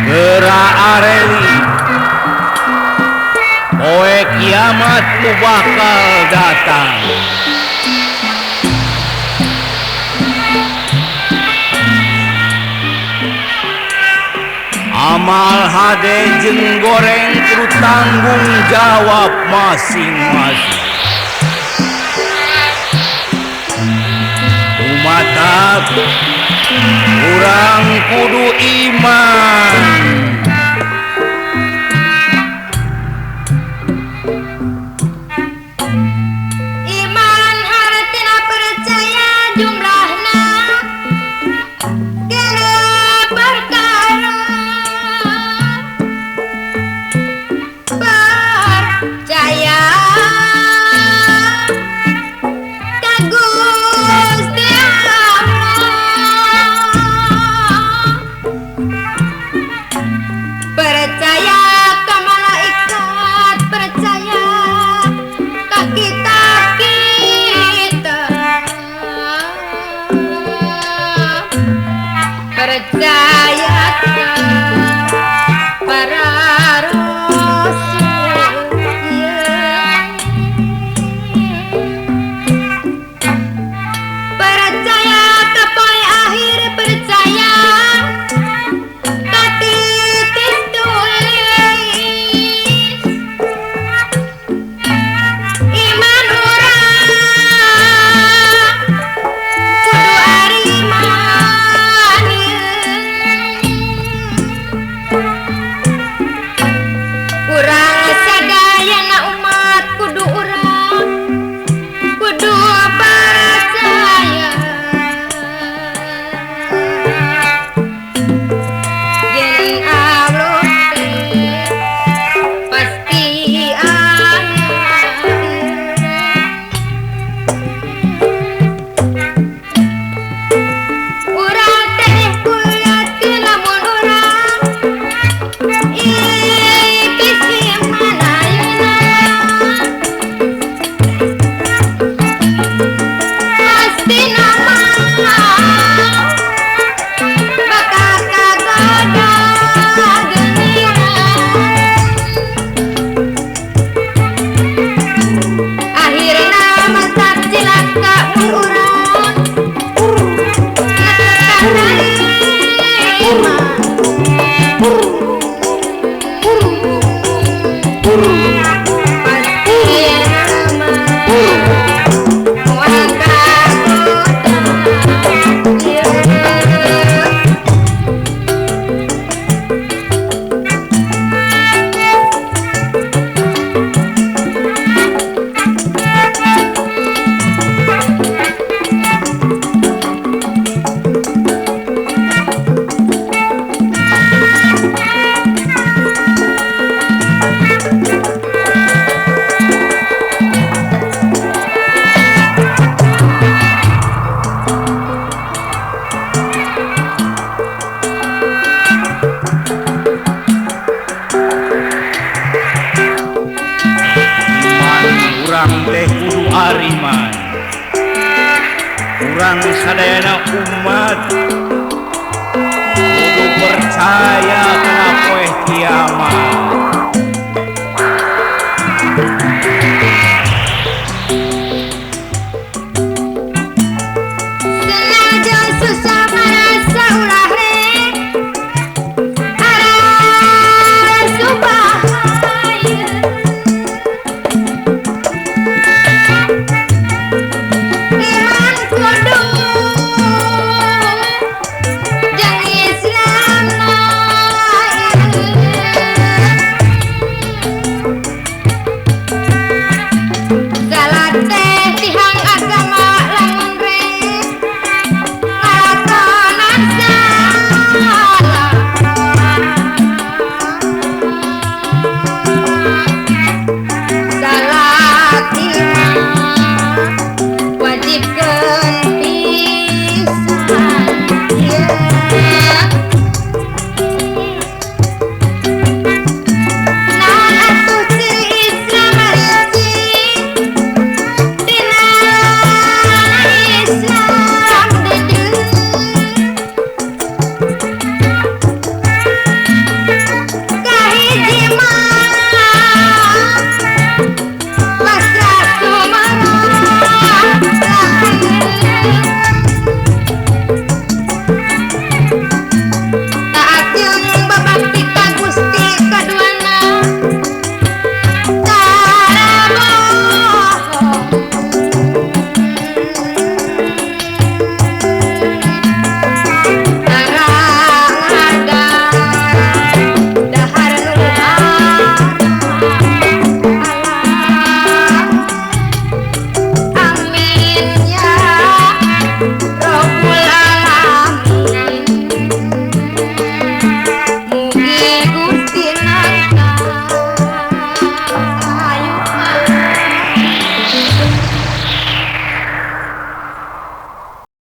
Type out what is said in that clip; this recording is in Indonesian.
Gera Areli poe kiamat tu bakal datang. Amal hade jeung goreng kudu tanggung jawab masing-masing. Umatap urang kudu iman. Iman hartina percaya jumlahna genep perkara percaya ka Gusti percaya ke malaikat, percaya ke kita percaya ke para rasul, percaya ke poe akhir, percaya titis tulis iman urang kudu ariman urang sadayana umat kudu urang kudu percaya yen Allah pasti urang teh kuyakin lamun urang bisi manayuna pasti nama bakal kagoda geuningan akhirna masak cilaka mun urang netekan pasti nama moal kagoda Urang teh kudu ariman. Urang sadayana umat